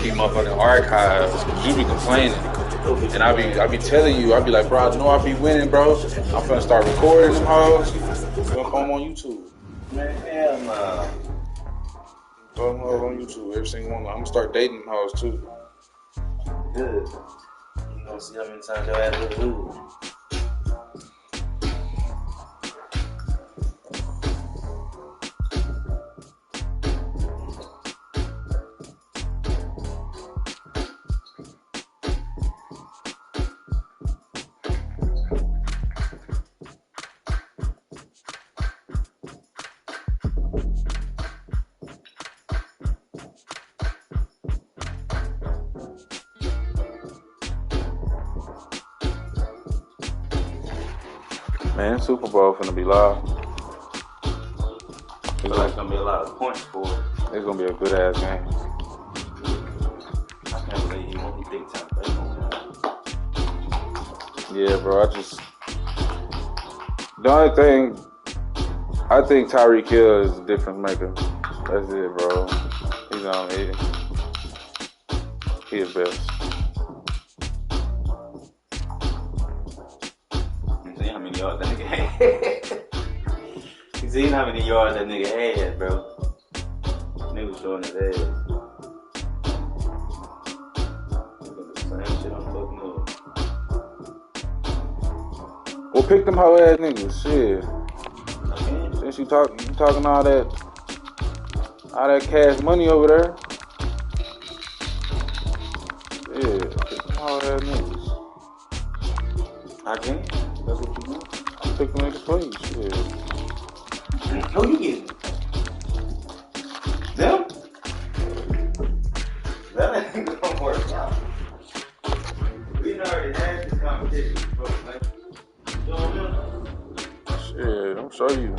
Keep motherfucking archives. You be complaining. And I be telling you, I be like, bro, I know I be winning, bro. I'm finna start recording them hoes. Gonna come on YouTube. Man, hell nah. Throw them hoes on YouTube. Every single one. I'm gonna start dating them hoes too. Good. You gonna see how many times your ass will lose. Man, Super Bowl finna be live. It's gonna be a lot of points for it. It's gonna be a good ass game. I can't believe you won't be big time. Yeah, bro. The only thing, I think Tyreek Hill is a difference maker. That's it, bro. He's on it. He is best. Yards that nigga had. You seen how many yards that nigga had, bro? Nigga was showing his ass. Same shit I'm fucking up. Well, pick them hoe ass niggas, shit. Okay. Since you talking all that cash money over there. Yeah, pick them hoe ass niggas. I can. That's what you do. I'm picking niggas for you, shit. Who you getting? Them? That ain't gonna work out. We already had this competition before, man. You don't know? Shit, I'm show you.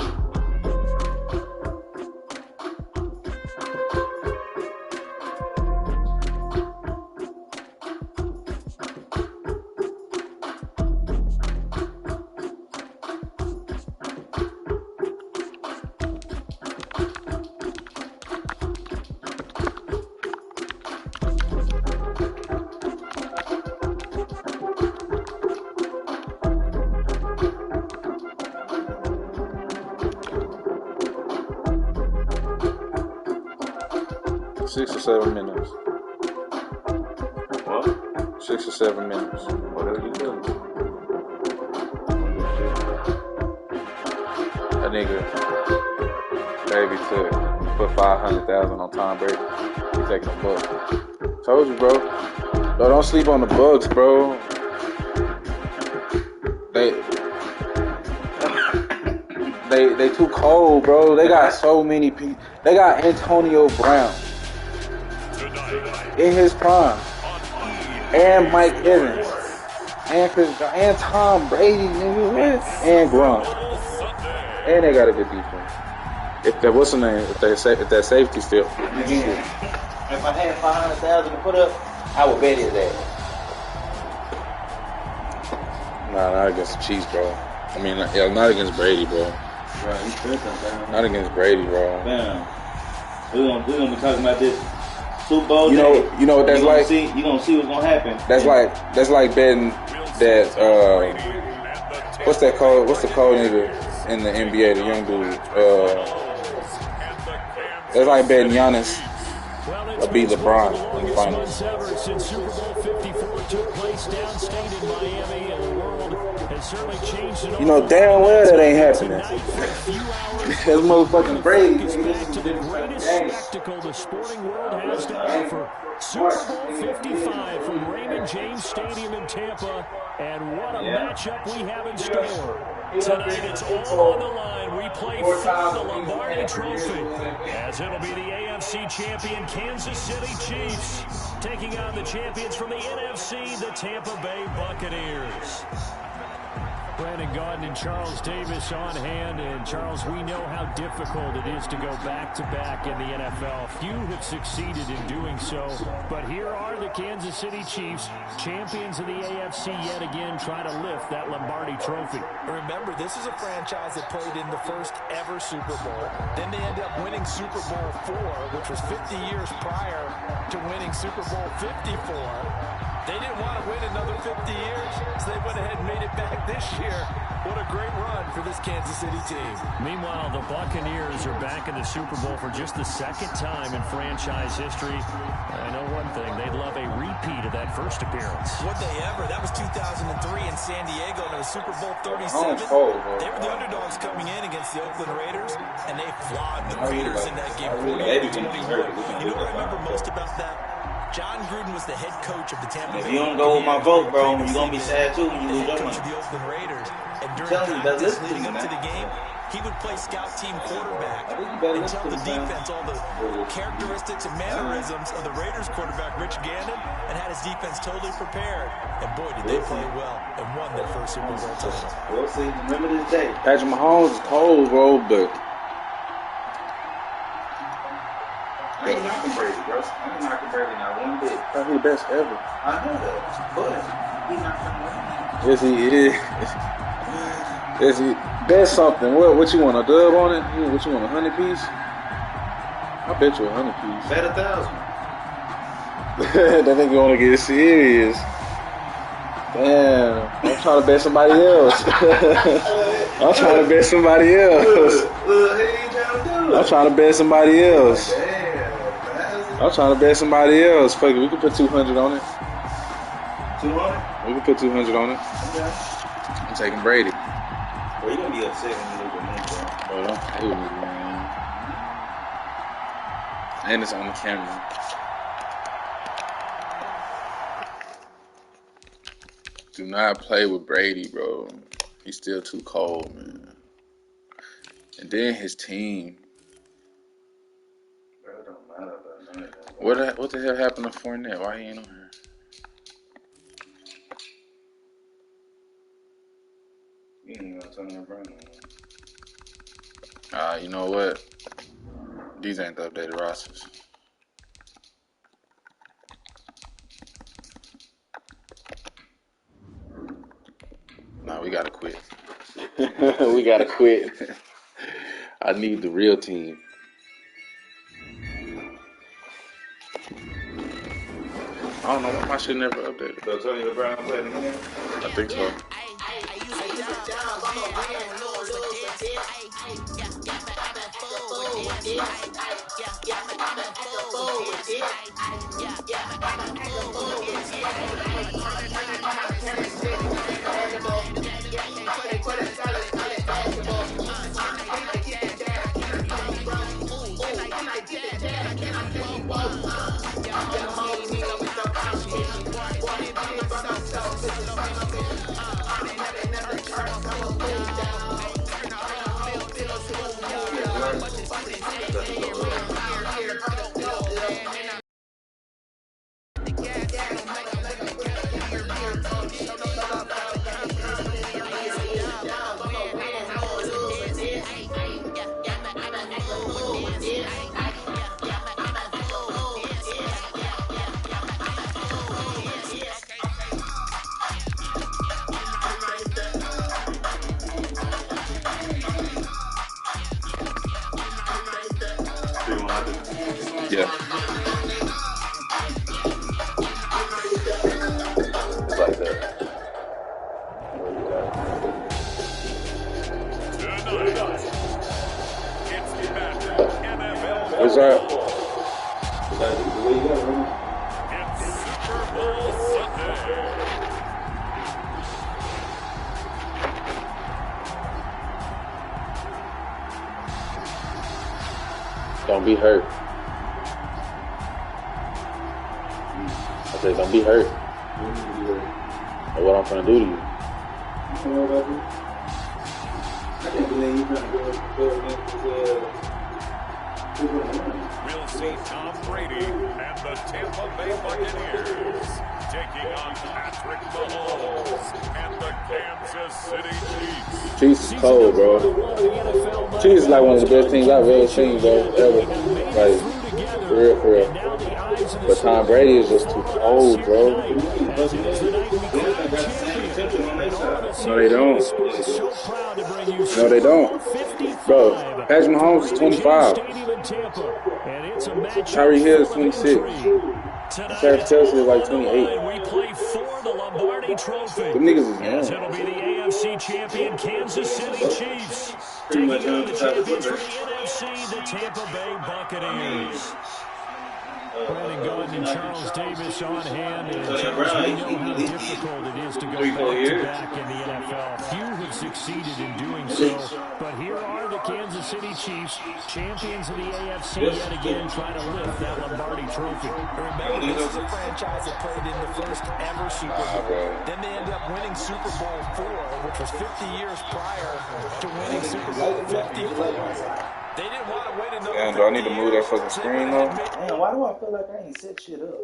6 or 7 minutes. What? 6 or 7 minutes. Whatever you do. A nigga, baby put 500,000 on Tom Brady. He taking a buck. Told you, bro. No, don't sleep on the Bucks, bro. They too cold, bro. They got so many people. They got Antonio Brown in his prime, and Mike Evans, and Tom Brady, nigga, and Gronk, and they got a good defense. If that what's the name? If that safety still. Again, if I had 500,000 to put up, I would bet his ass. Nah, not against the Chiefs, bro. I mean, yeah, not against Brady, bro. Bro, he's tripping, man. Not against Brady, bro. Damn. We're gonna be talking about this Super Bowl. You know what that's like? You gonna see what's gonna happen. That's like betting that. What's that code? What's the code nigga in the NBA? The young dude. That's like betting Giannis will beat LeBron in the finals. Since Super Bowl 54 took place downstate in Miami, and the world has certainly changed. You know damn well that ain't happening. That's motherfucking Brady. Back to the greatest spectacle the sporting world has to offer. Super Bowl 55 from Raymond James Stadium in Tampa, and what a matchup we have in store. Tonight it's all on the line. We play for the Lombardi Trophy, as it'll be the AFC champion Kansas City Chiefs taking on the champions from the NFC, the Tampa Bay Buccaneers. Brandon Gaudin and Charles Davis on hand. And, Charles, we know how difficult it is to go back-to-back in the NFL. Few have succeeded in doing so. But here are the Kansas City Chiefs, champions of the AFC yet again, try to lift that Lombardi trophy. Remember, this is a franchise that played in the first ever Super Bowl. Then they ended up winning Super Bowl IV, which was 50 years prior to winning Super Bowl 54. They didn't want to win another 50 years, so they went ahead and made it back this year. What a great run for this Kansas City team. Meanwhile, the Buccaneers are back in the Super Bowl for just the second time in franchise history. I know one thing, they'd love a repeat of that first appearance. Would they ever? That was 2003 in San Diego, and it was Super Bowl 37. They were the underdogs coming in against the Oakland Raiders, and they flogged the Raiders in that game 48-21. You know what I remember most about that? John Gruden was the head coach of the Tampa Bay. If you don't go with my vote, bro, you're going to be sad too when you lose your money. The Oakland Raiders. And during practice leading up to the game, he would play scout team quarterback and tell the defense all the characteristics and mannerisms of the Raiders quarterback, Rich Gannon, and had his defense totally prepared. And boy, did they play well and won their first Super Bowl title. We'll see. Remember this day. Patrick Mahomes is cold, bro, but I ain't knocking Brady, bro. I ain't knocking Brady not one bit. probably the best ever. I know that, but he's not going to win. Yes, he is. Yes, he. Best something. What you want, a dub on it? What you want, 100 piece? I bet you 100 piece. Bet 1,000. That nigga want to get serious. Damn, I'm trying to bet somebody else. I'm trying to bet somebody else. Look, he ain't trying to do it. I'm trying to bet somebody else. Damn. I'm trying to bet somebody else. Fuck it, we can put 200 on it. 200? We can put 200 on it. Okay. I'm taking Brady. Well, you're going to be upset when you lose your money, bro. Bro, don't play with me, man. And it's on the camera. Do not play with Brady, bro. He's still too cold, man. And then his team. Bro, it don't matter about none of that. What the hell happened to Fournette? Why he ain't on here? You ain't gonna turn that brand on. You know what? These ain't the updated rosters. Nah, we gotta quit. We gotta quit. I need the real team. I don't know why my shit never updated. So Tony LeBron playing again? I think so. Yeah. It's like that. What's that? The way you got it, bro. It's Super Bowl Sunday. Don't be hurt. I said, don't be hurt. Or what I'm trying to do to you. You know what I do? I can't believe you're trying to go against We'll see Tom Brady and the Tampa Bay Buccaneers taking on Patrick Mahomes and the Kansas City Chiefs. Chiefs is cold, bro. Chiefs is like one of the best teams I've ever seen, bro. Ever. Like, for real, for real. But Tom Brady is just too cold, bro. No, they don't. No, they don't. Bro, Patrick Mahomes is 25. Tyreek Hill is 26. Travis Kelce is like 28. Them niggas is young. It'll be the AFC champion Kansas City Chiefs Pretty much taking on the champions on from the NFC, the Tampa Bay Buccaneers. Brandon Gaudin and Charles Davis on hand. And Charles, we know how difficult it is to go back-to-back in the NFL. Few have succeeded in doing so. But here are the Kansas City Chiefs, champions of the AFC yet again, trying to lift that Lombardi trophy. Remember, this is a franchise that played in the first ever Super Bowl. Then they ended up winning Super Bowl IV, which was 50 years prior to winning Super Bowl 54. They didn't want to wait another. Damn, do I need to move that fucking screen though? Man, why do I feel like I ain't set shit up?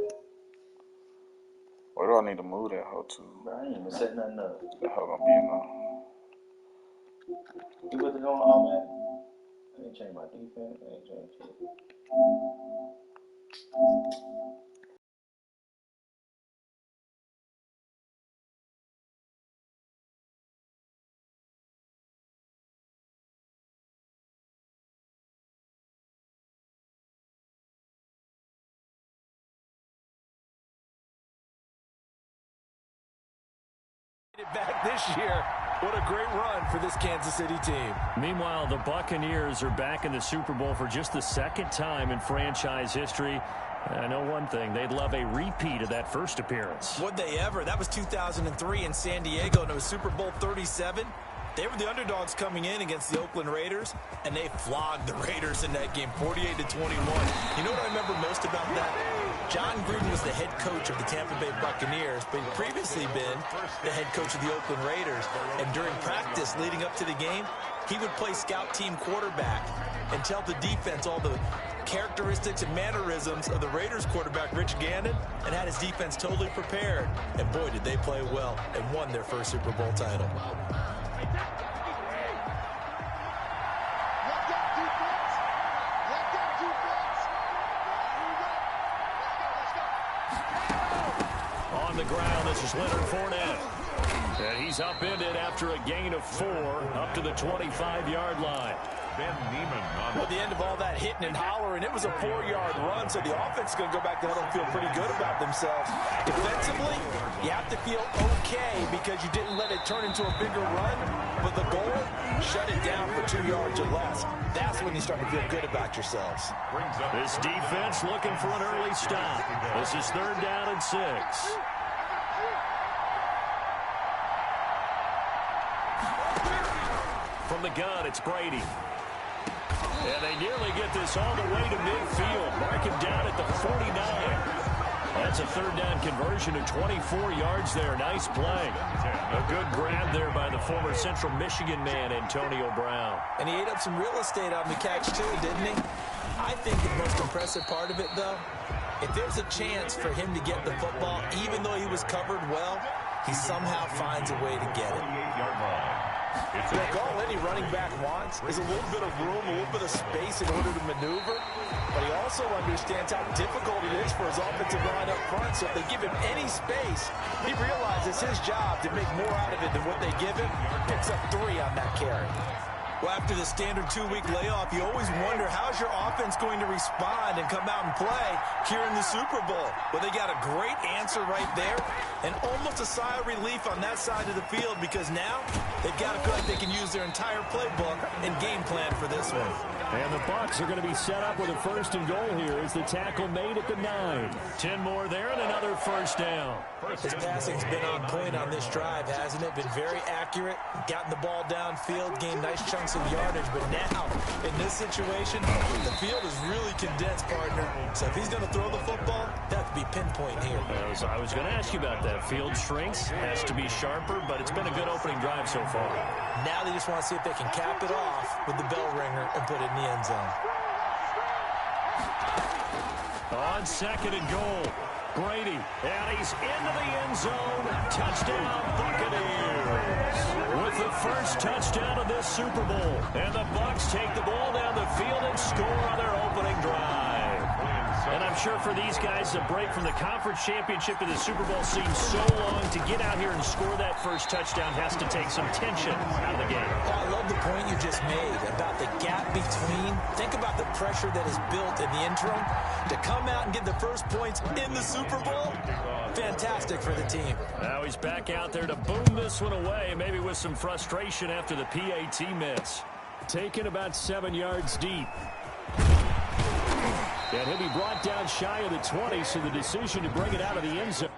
Where do I need to move that hoe to? Bro, I ain't even set nothing up. The hell gonna be in there? You put it on all that? I ain't change my defense. I ain't change shit. Back this year. What a great run for this Kansas City team. Meanwhile, the Buccaneers are back in the Super Bowl for just the second time in franchise history. I know one thing, they'd love a repeat of that first appearance. Would they ever? That was 2003 in San Diego, and it was Super Bowl 37. They were the underdogs coming in against the Oakland Raiders, and they flogged the Raiders in that game, 48-21. You know what I remember most about that? John Gruden was the head coach of the Tampa Bay Buccaneers, but he'd previously been the head coach of the Oakland Raiders. And during practice leading up to the game, he would play scout team quarterback and tell the defense all the characteristics and mannerisms of the Raiders quarterback, Rich Gannon, and had his defense totally prepared. And boy, did they play well and won their first Super Bowl title. On the ground, this is Leonard Fournette. And he's upended after a gain of 4 up to the 25-yard line. Ben Neiman on At the end of all that hitting and hollering, it was a 4-yard run, so the offense is going to go back there and feel pretty good about themselves. Defensively, you have to feel okay because you didn't let it turn into a bigger run, but the goal, shut it down for 2 yards or less. That's when you start to feel good about yourselves. This defense looking for an early stop. This is 3rd down and 6. From the gun, it's Brady. And they nearly get this all the way to midfield. Mark him down at the 49. That's a 3rd down conversion of 24 yards there. Nice play. A good grab there by the former Central Michigan man, Antonio Brown. And he ate up some real estate on the catch, too, didn't he? I think the most impressive part of it, though, if there's a chance for him to get the football, even though he was covered well, he somehow finds a way to get it. Look, all any running back wants is a little bit of room, a little bit of space in order to maneuver, but he also understands how difficult it is for his offensive line up front, so if they give him any space, he realizes his job to make more out of it than what they give him. Picks up 3 on that carry. Well, after the standard 2-week layoff, you always wonder how's your offense going to respond and come out and play here in the Super Bowl. Well, they got a great answer right there and almost a sigh of relief on that side of the field because now they've got to feel like they can use their entire playbook and game plan for this one. And the Bucs are going to be set up with a 1st and goal here as the tackle made at the 9. 10 more there and another 1st down. His passing's been on point on this drive, hasn't it? Been very accurate, gotten the ball downfield, gained nice chunks of yardage, but now, in this situation, the field is really condensed, partner. So if he's going to throw the football, that could be pinpoint here. I was going to ask you about that. Field shrinks, has to be sharper, but it's been a good opening drive so far. Now they just want to see if they can cap it off with the bell ringer and put it in the end zone. On second and goal, Brady, and he's into the end zone. Touchdown, Buccaneers. With the first touchdown of this Super Bowl. And the Bucs take the ball down the field and score on their opening drive. And I'm sure for these guys, a break from the conference championship to the Super Bowl seems so long. To get out here and score that first touchdown has to take some tension out of the game. I love the point you just made about the gap between. Think about the pressure that is built in the interim. To come out and get the first points in the Super Bowl, fantastic for the team. Now he's back out there to boom this one away, maybe with some frustration after the PAT miss. Taken about 7 yards deep. And he'll be brought down shy of the 20, so the decision to bring it out of the end zone.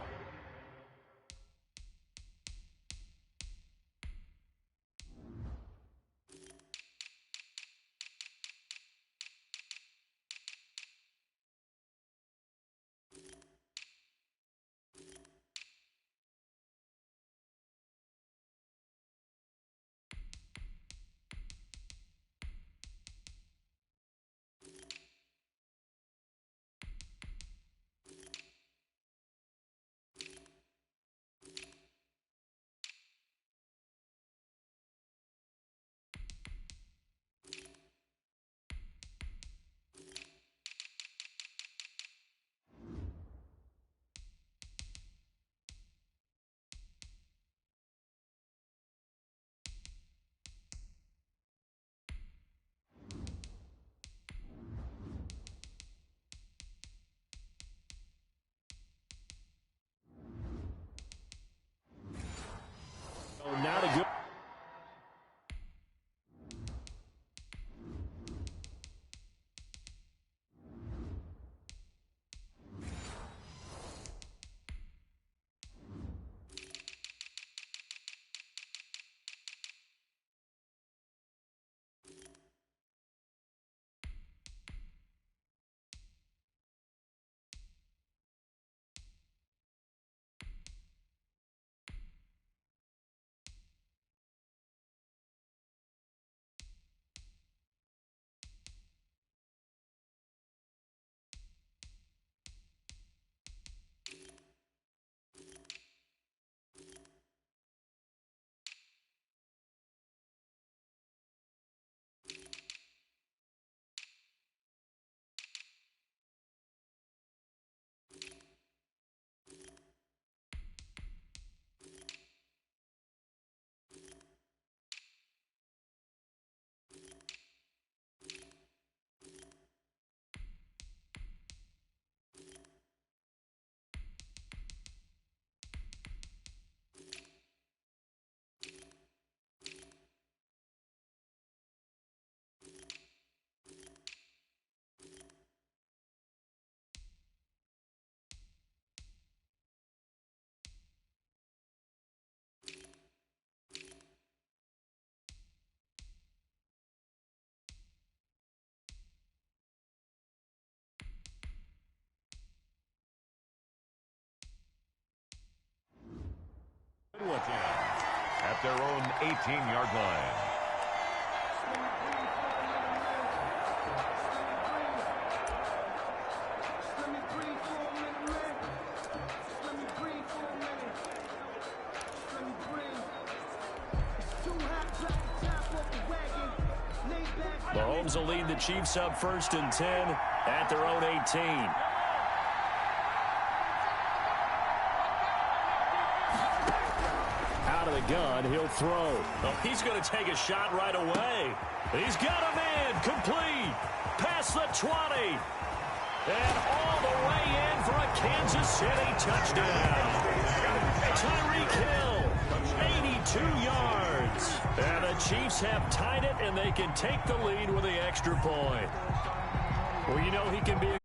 Now to go. Look at their own 18-yard line. Mahomes will lead the Chiefs up 1st and 10 at their own 18. Gun, he'll throw. Oh, he's going to take a shot right away. He's got a man complete. Past the 20. And all the way in for a Kansas City touchdown. Tyreek Hill, 82 yards. And the Chiefs have tied it, and they can take the lead with the extra point. Well, you know he can be a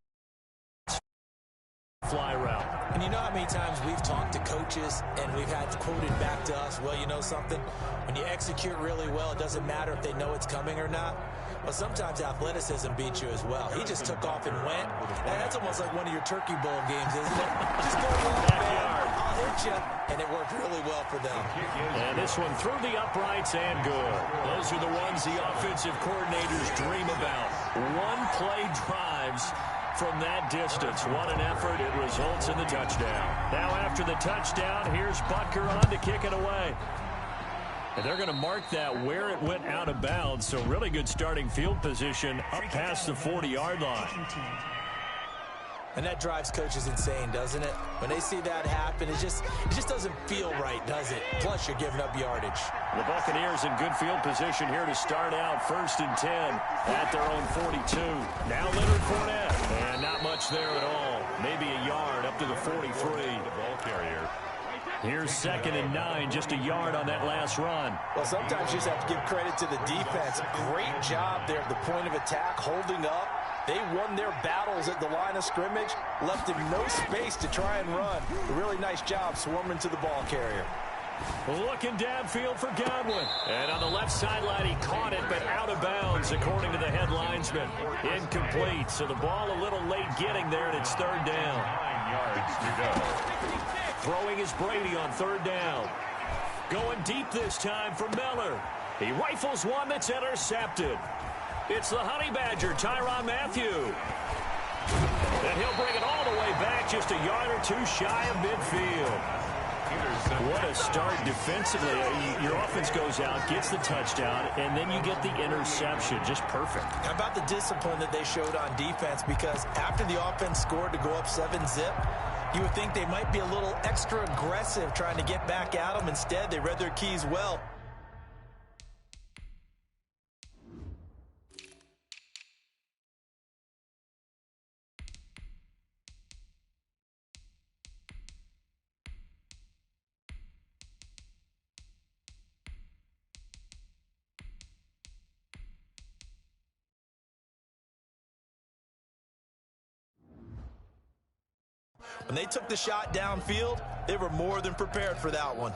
fly route. And you know how many times we've talked to coaches and we've had quoted back to us, well, you know something? When you execute really well, it doesn't matter if they know it's coming or not. Well, sometimes athleticism beats you as well. He just took off and went. And that's almost like one of your Turkey Bowl games, isn't it? Just go along, man. I'll hurt you, and it worked really well for them. And this one through the uprights and good. Those are the ones the offensive coordinators dream about. One-play drives from that distance. What an effort. It results in the touchdown. Now after the touchdown, here's Butker on to kick it away. And they're going to mark that where it went out of bounds. So really good starting field position up past the 40-yard line. And that drives coaches insane, doesn't it? When they see that happen, it just doesn't feel right, does it? Plus, you're giving up yardage. The Buccaneers in good field position here to start out 1st and 10 at their own 42. Now Leonard Fournette. And not much there at all. Maybe a yard up to the 43. The ball carrier. Here's 2nd and 9, just a yard on that last run. Well, sometimes you just have to give credit to the defense. Great job there at the point of attack, holding up. They won their battles at the line of scrimmage, left him no space to try and run. A really nice job swarming to the ball carrier. Looking downfield for Godwin. And on the left sideline, he caught it, but out of bounds, according to the head linesman. Incomplete, so the ball a little late getting there, and it's 3rd down. 9 yards to go. Throwing is Brady on 3rd down. Going deep this time for Miller. He rifles one that's intercepted. It's the Honey Badger, Tyrann Mathieu. And he'll bring it all the way back, just a yard or two shy of midfield. What a start defensively. Your offense goes out, gets the touchdown, and then you get the interception. Just perfect. How about the discipline that they showed on defense? Because after the offense scored to go up 7-zip, you would think they might be a little extra aggressive trying to get back at them. Instead, they read their keys well. When they took the shot downfield, they were more than prepared for that one.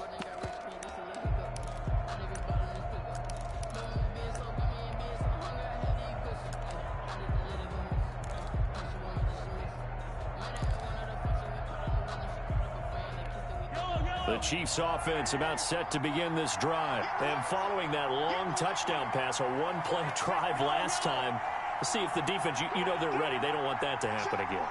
The Chiefs offense about set to begin this drive. And following that long touchdown pass, a one-play drive last time, let's see if the defense, you know they're ready. They don't want that to happen again.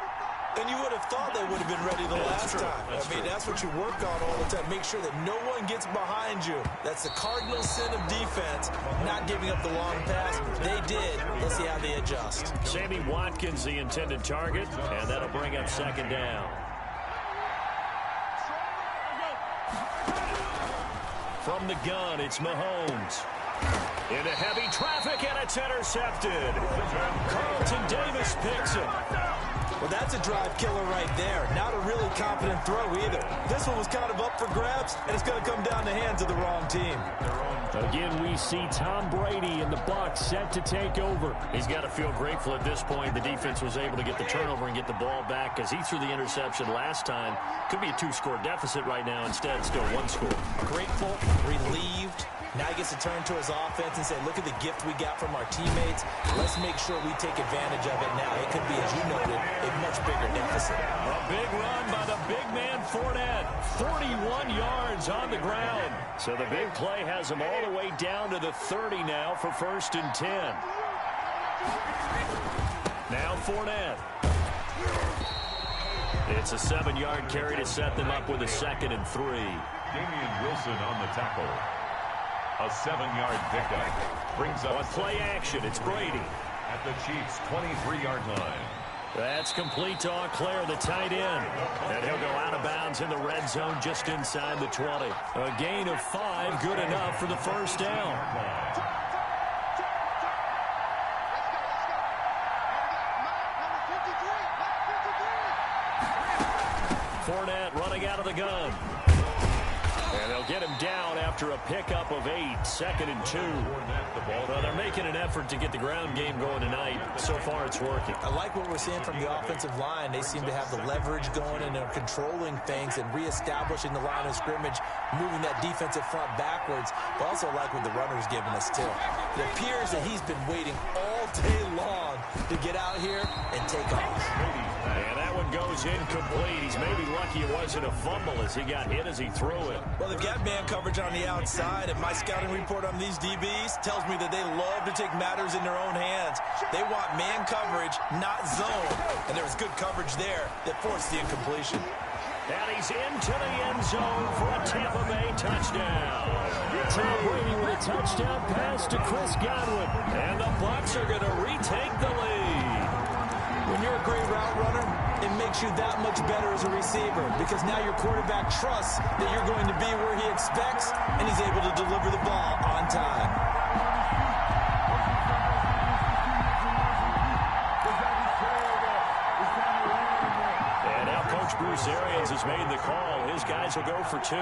And you would have thought they would have been ready the last time. That's what you work on all the time. Make sure that no one gets behind you. That's the cardinal sin of defense, not giving up the long pass. They did. Let's see how they adjust. Sammy Watkins, the intended target, and that'll bring up 2nd down. From the gun, it's Mahomes. Into heavy traffic, and it's intercepted. Carlton Davis picks it. Well, that's a drive killer right there. Not a really confident throw either. This one was kind of up for grabs, and it's going to come down the hands of the wrong team. Again, we see Tom Brady and the Bucs set to take over. He's got to feel grateful at this point. The defense was able to get the turnover and get the ball back because he threw the interception last time. Could be a 2-score deficit right now. Instead, still 1 score. Grateful, relieved. Now he gets to turn to his offense and say, look at the gift we got from our teammates. Let's make sure we take advantage of it now. It could be, as you noted, a much bigger deficit. A big run by the big man Fournette. 41 yards on the ground. So the big play has him all the way down to the 30 now for 1st and 10. Now Fournette. It's a 7-yard carry to set them up with a 2nd and 3. Damian Wilson on the tackle. A 7-yard pickup brings up on play action. It's Brady at the Chiefs' 23-yard line. That's complete to Auclair, the tight end. And he'll go out of bounds in the red zone just inside the 20. A gain of 5, good enough for the 1st down. Fournette running out of the gun. And they'll get him down after a pickup of 8, 2nd and 2. Well, they're making an effort to get the ground game going tonight. So far, it's working. I like what we're seeing from the offensive line. They seem to have the leverage going, and they're controlling things and reestablishing the line of scrimmage, moving that defensive front backwards. But also like what the runner's giving us, too. It appears that he's been waiting all day long to get out here and take off. And that one goes incomplete. He's maybe lucky it wasn't a fumble as he got hit as he threw it. Well, they've got man coverage on the outside, and my scouting report on these DBs tells me that they love to take matters in their own hands. They want man coverage, not zone. And there was good coverage there that forced the incompletion. And he's into the end zone for a Tampa Bay touchdown. Tom Brady with a touchdown pass to Chris Godwin. And the Bucs are going to retake the lead. When you're a great route runner, it makes you that much better as a receiver because now your quarterback trusts that you're going to be where he expects, and he's able to deliver the ball on time. And now Coach Bruce Arians has made the call. His guys will go for 2.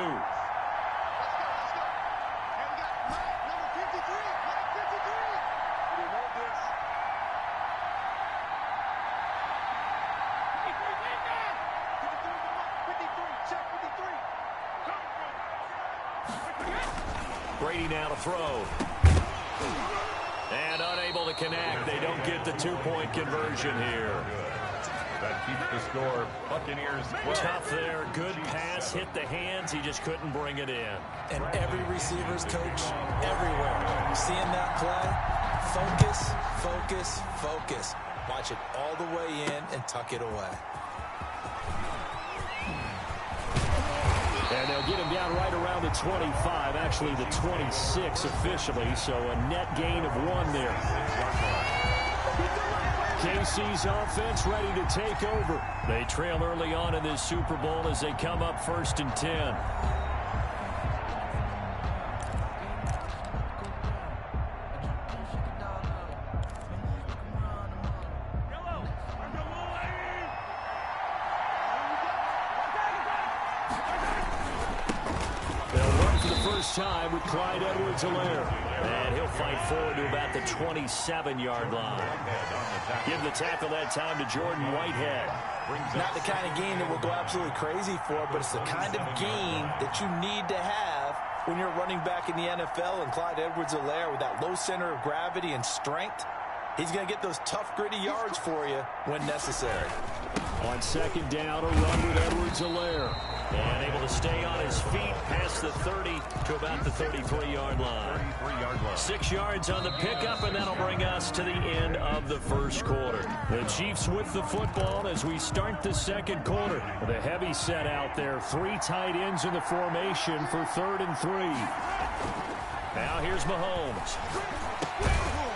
Brady now to throw. And unable to connect. They don't get the 2-point conversion here. That keeps the score. Buccaneers 12. Tough there. Good pass. Hit the hands. He just couldn't bring it in. And every receiver's coach everywhere. Seeing that play, focus, focus, focus. Watch it all the way in and tuck it away. And they'll get him down right around the 25, actually the 26 officially, so a net gain of 1 there. KC's offense ready to take over. They trail early on in this Super Bowl as they come up 1st and 10. Time with Clyde Edwards-Helaire. And he'll fight forward to about the 27-yard line. Give the tackle that time to Jordan Whitehead. Not the kind of game that we'll go absolutely crazy for, but it's the kind of game that you need to have when you're running back in the NFL. And Clyde Edwards-Helaire, with that low center of gravity and strength, he's going to get those tough, gritty yards for you when necessary. On 2nd down, a run with Edwards-Helaire. And able to stay on his feet past the 30 to about the 33-yard line. 6 yards on the pickup, and that'll bring us to the end of the 1st quarter. The Chiefs with the football as we start the 2nd quarter. The heavy set out there. 3 tight ends in the formation for 3rd and 3. Now here's Mahomes.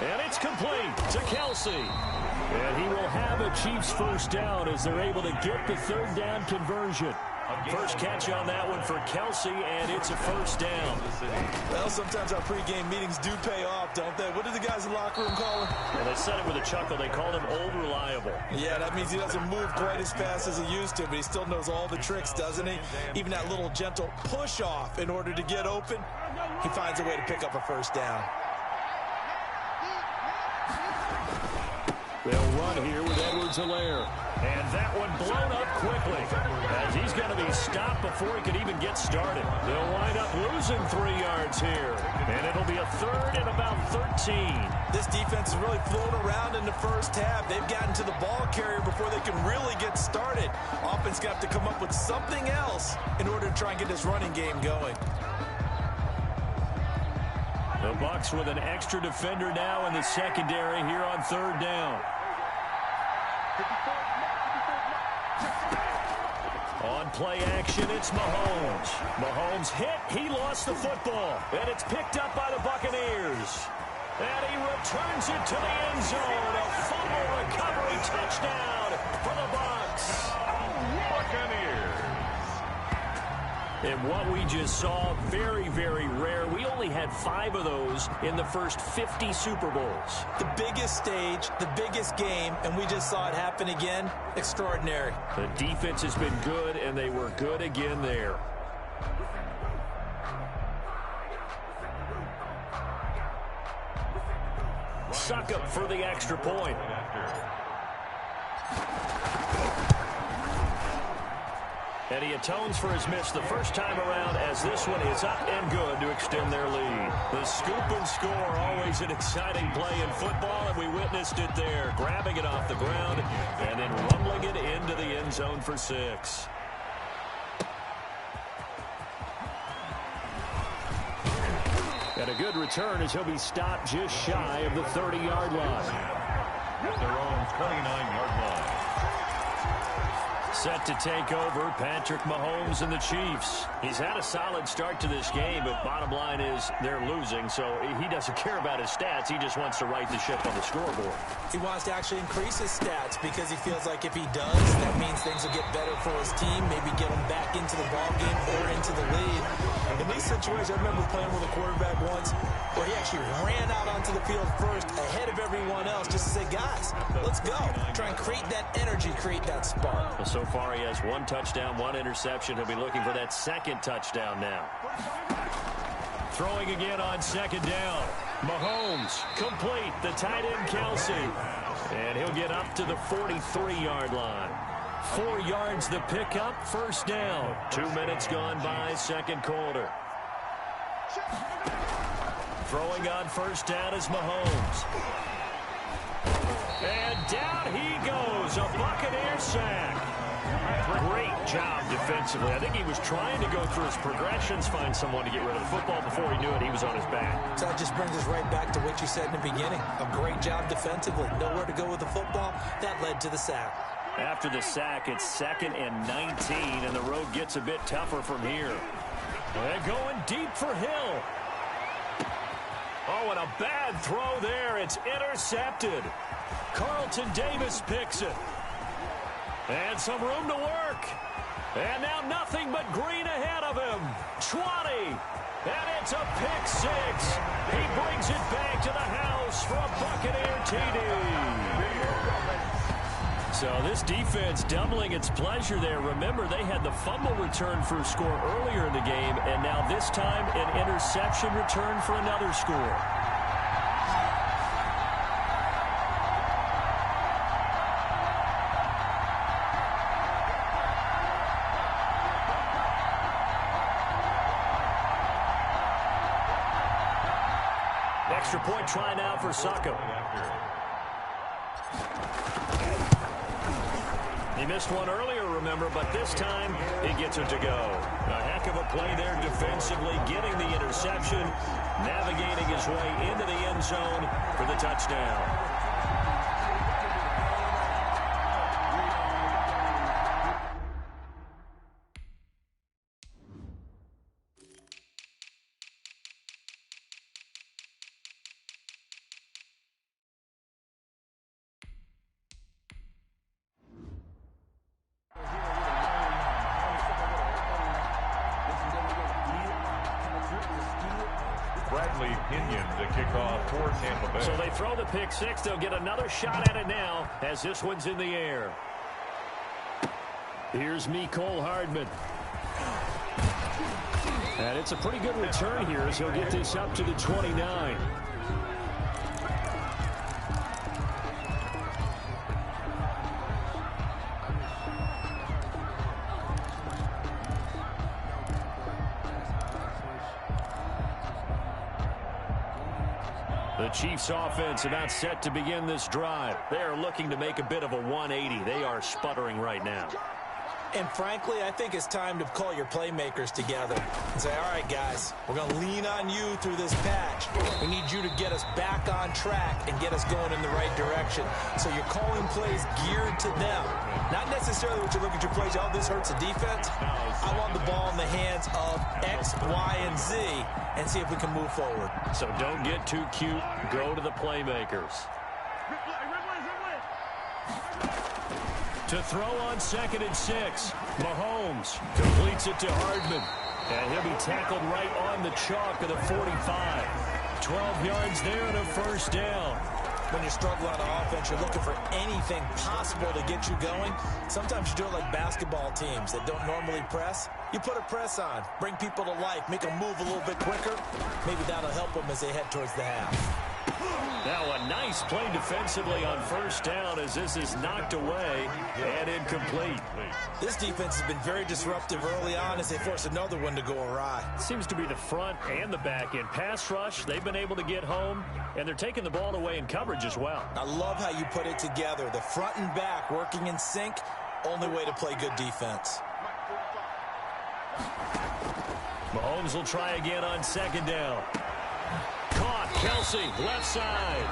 And it's complete to Kelsey. And he will have a Chiefs 1st down as they're able to get the 3rd down conversion. First catch on that one for Kelsey, and it's a 1st down. Well, sometimes our pregame meetings do pay off, don't they? What did the guys in the locker room call him? Well, they said it with a chuckle. They called him old reliable. Yeah, that means he doesn't move quite as fast as he used to, but he still knows all the tricks, doesn't he? Even that little gentle push-off in order to get open, he finds a way to pick up a 1st down. They'll run here with Edwards-Helaire. And that one blown up quickly as he's going to be stopped before he could even get started. They'll wind up losing 3 yards here. And it'll be a 3rd and about 13. This defense has really flown around in the 1st half. They've gotten to the ball carrier before they can really get started. Offense got to come up with something else in order to try and get this running game going. The Bucs with an extra defender now in the secondary here on 3rd down. On play action, it's Mahomes. Mahomes hit. He lost the football. And it's picked up by the Buccaneers. And he returns it to the end zone. A fumble recovery touchdown for the Bucs. Buccaneers. And what we just saw, very, very rare. We only had 5 of those in the first 50 Super Bowls. The biggest stage, the biggest game, and we just saw it happen again. Extraordinary. The defense has been good, and they were good again there. Succop for the extra point. And he atones for his miss the first time around as this one is up and good to extend their lead. The scoop and score, always an exciting play in football, and we witnessed it there. Grabbing it off the ground and then rumbling it into the end zone for 6. And a good return as he'll be stopped just shy of the 30-yard line. At their own 29-yard line. Set to take over, Patrick Mahomes and the Chiefs. He's had a solid start to this game, but bottom line is they're losing, so he doesn't care about his stats. He just wants to right the ship on the scoreboard. He wants to actually increase his stats because he feels like if he does, that means things will get better for his team, maybe get him back into the ballgame or into the lead. In these situations, I remember playing with a quarterback once where he actually ran out onto the field first ahead of everyone else just to say, guys, let's go. Try and create that energy, create that spark. Well, so far he has 1 touchdown, 1 interception. He'll be looking for that 2nd touchdown now. Throwing again on 2nd down. Mahomes complete, the tight end Kelsey. And he'll get up to the 43-yard line. 4 yards the pickup, 1st down. 2 minutes gone by, 2nd quarter. Throwing on 1st down is Mahomes. And down he goes, a Buccaneer sack. Great job defensively. I think he was trying to go through his progressions, find someone to get rid of the football. Before he knew it, he was on his back. So that just brings us right back to what you said in the beginning. A great job defensively. Nowhere to go with the football. That led to the sack. After the sack, it's 2nd and 19, and the road gets a bit tougher from here. They're going deep for Hill. Oh, and a bad throw there. It's intercepted. Carlton Davis picks it. And some room to work. And now nothing but green ahead of him. 20. And it's a pick 6. He brings it back to the house for a Buccaneer TD. So this defense doubling its pleasure there. Remember, they had the fumble return for a score earlier in the game, and now this time an interception return for another score. Extra point try now for Succop. He missed one earlier, remember, but this time he gets it to go. A heck of a play there defensively, getting the interception, navigating his way into the end zone for the touchdown. The kickoff for Tampa Bay. So they throw the pick 6. They'll get another shot at it now as this one's in the air. Here's Mecole Hardman. And it's a pretty good return here as he'll get this up to the 29. The Chiefs offense about set to begin this drive. They are looking to make a bit of a 180. They are sputtering right now. And frankly, I think it's time to call your playmakers together and say, all right, guys, we're going to lean on you through this patch. We need you to get us back on track and get us going in the right direction. So you're calling plays geared to them. Not necessarily what you look at your plays, oh, this hurts the defense. I want the ball in the hands of X, Y, and Z and see if we can move forward. So don't get too cute. Go to the playmakers. To throw on 2nd and 6. Mahomes completes it to Hardman. And he'll be tackled right on the chalk of the 45. 12 yards there and a 1st down. When you struggle on offense, you're looking for anything possible to get you going. Sometimes you do it like basketball teams that don't normally press. You put a press on, bring people to life, make them move a little bit quicker. Maybe that'll help them as they head towards the half. Now a nice play defensively on first down as this is knocked away and incomplete. This defense has been very disruptive early on as they force another one to go awry. Seems to be the front and the back end. Pass rush, they've been able to get home, and they're taking the ball away in coverage as well. I love how you put it together. The front and back working in sync, only way to play good defense. Mahomes will try again on second down. Caught, Kelsey, left side.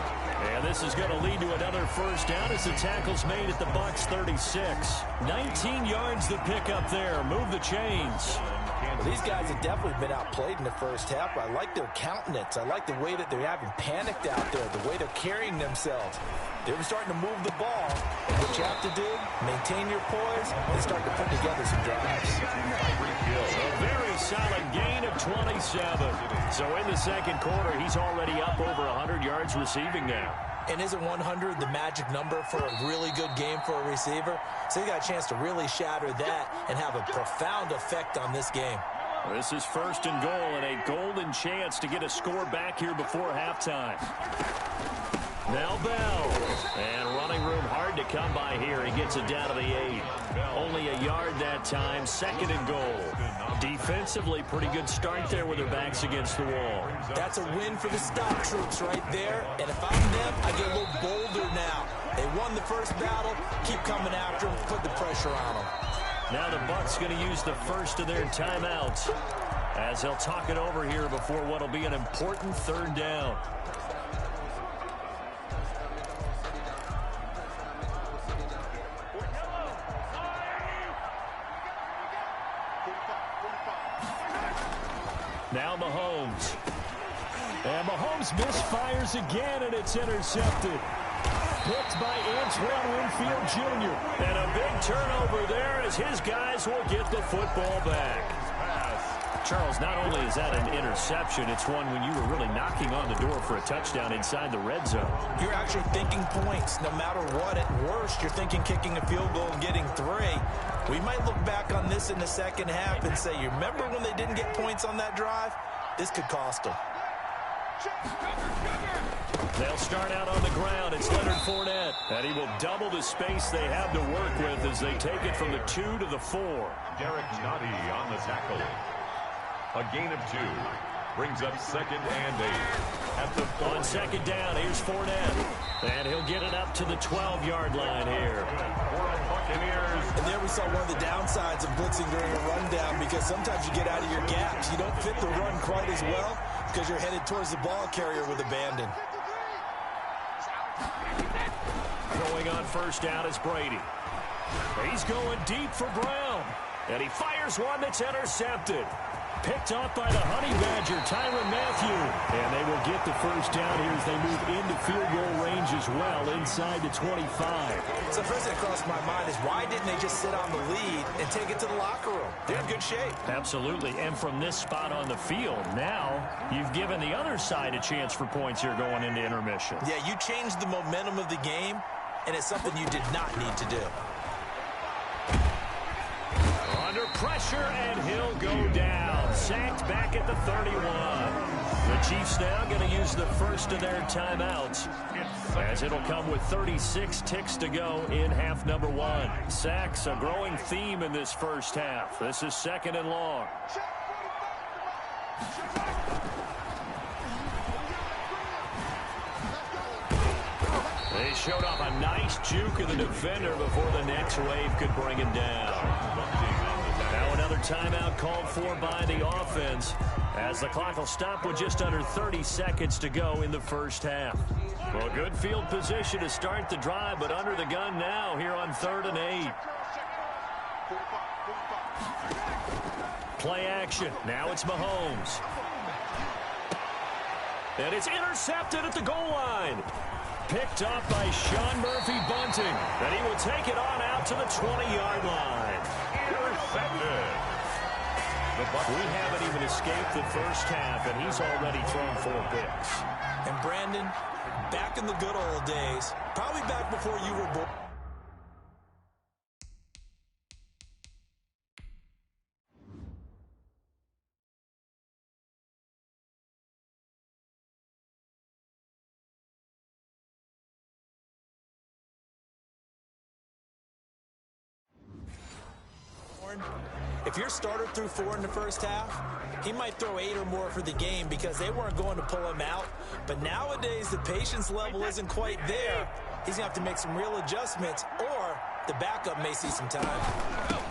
And this is going to lead to another first down as the tackle's made at the Bucs 36. 19 yards the pick up there. Move the chains. Well, these guys have definitely been outplayed in the first half. I like their countenance. I like the way that they're having panicked out there, the way they're carrying themselves. They're starting to move the ball. And what you have to do, maintain your poise and start to put together some drives. A very solid gain of 27. So in the second quarter, he's already up over 100 yards receiving now. And isn't 100 the magic number for a really good game for a receiver? So you got a chance to really shatter that and have a profound effect on this game. This is first and goal and a golden chance to get a score back here before halftime. Now Bell. And running room hard to come by here. He gets it down to the 8. Only a yard that time. Second and goal. Defensively, pretty good start there with their backs against the wall. That's a win for the stock troops right there. And if I'm them, I get a little bolder now. They won the first battle. Keep coming after them. Put the pressure on them. Now the Bucs going to use the first of their timeouts as they'll talk it over here before what will be an important third down. Now Mahomes. And Mahomes misfires again, and it's intercepted. Picked by Antoine Winfield Jr. And a big turnover there as his guys will get the football back. Charles, not only is that an interception, it's one when you were really knocking on the door for a touchdown inside the red zone. You're actually thinking points no matter what. At worst, you're thinking kicking a field goal and getting 3. We might look back on this in the second half and say, you remember when they didn't get points on that drive? This could cost them. They'll start out on the ground. It's Leonard Fournette. And he will double the space they have to work with as they take it from the 2 to the 4. Derek Notty on the tackle. A gain of 2. Brings up second and 8. At the on second down, here's Fournette. And he'll get it up to the 12-yard line here. For the Buccaneers. And there we saw one of the downsides of blitzing during a rundown because sometimes you get out of your gaps. You don't fit the run quite as well because you're headed towards the ball carrier with abandon. Throwing on first down is Brady. He's going deep for Brown. And he fires one that's intercepted. Picked off by the Honey Badger, Tyrann Mathieu. And they will get the first down here as they move into field goal range as well, inside the 25. So the first thing that crossed my mind is why didn't they just sit on the lead and take it to the locker room? They're in good shape. Absolutely. And from this spot on the field, now you've given the other side a chance for points here going into intermission. Yeah, you changed the momentum of the game, and it's something you did not need to do. Under pressure, and he'll go down. Sacked back at the 31. The Chiefs now going to use the first of their timeouts, as it'll come with 36 ticks to go in half number 1. Sacks, a growing theme in this first half. This is second and long. They showed off a nice juke of the defender before the next wave could bring him down. Now another timeout called for by the offense as the clock will stop with just under 30 seconds to go in the first half. Well, good field position to start the drive, but under the gun now here on 3rd and 8. Play action. Now it's Mahomes. And it's intercepted at the goal line. Picked off by Sean Murphy Bunting. And he will take it on out to the 20-yard line. Intercepted. We haven't even escaped the first half, and he's already thrown 4 picks. And Brandon, back in the good old days, probably back before you were born. If your starter threw 4 in the first half, he might throw 8 or more for the game because they weren't going to pull him out. But nowadays, the patience level isn't quite there. He's going to have to make some real adjustments, or the backup may see some time.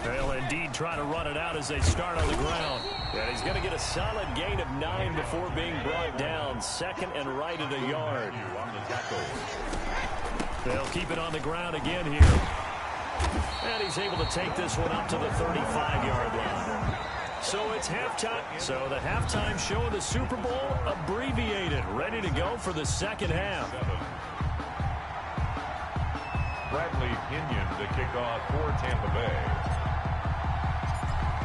They'll indeed try to run it out as they start on the ground. And he's going to get a solid gain of 9 before being brought down. Second and right at a yard. They'll keep it on the ground again here. And he's able to take this one up to the 35-yard line. So it's halftime. So the halftime show of the Super Bowl abbreviated, ready to go for the second half. Bradley Pinion to kick off for Tampa Bay.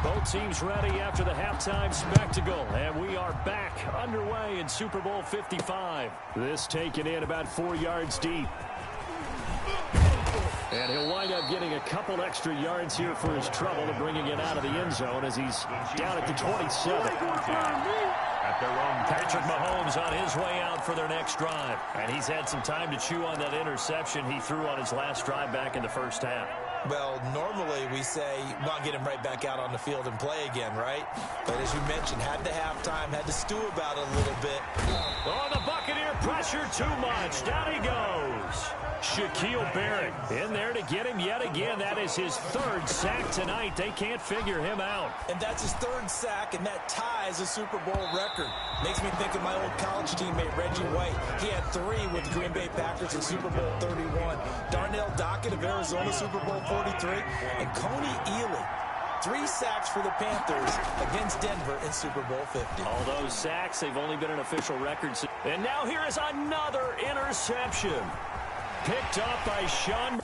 Both teams ready after the halftime spectacle, and we are back underway in Super Bowl 55. This taken in about 4 yards deep. And he'll wind up getting a couple extra yards here for his trouble of bringing it out of the end zone as he's down at the 27. Patrick Mahomes on his way out for their next drive. And he's had some time to chew on that interception he threw on his last drive back in the first half. Well, normally we say, well, get him right back out on the field and play again, right? But as you mentioned, had the halftime, had to stew about it a little bit. Oh, the Buccaneer pressure too much. Down he goes. Shaquille Barrett in there to get him yet again. That is his 3rd sack tonight. They can't figure him out. And that's his 3rd sack, and that ties a Super Bowl record. Makes me think of my old college teammate, Reggie White. He had 3 with the Green Bay Packers in Super Bowl 31. Darnell Dockett of Arizona, Super Bowl 43. And Coney Ealy, 3 sacks for the Panthers against Denver in Super Bowl 50. All those sacks, they've only been an official record. And now here is another interception. Picked off by Sean.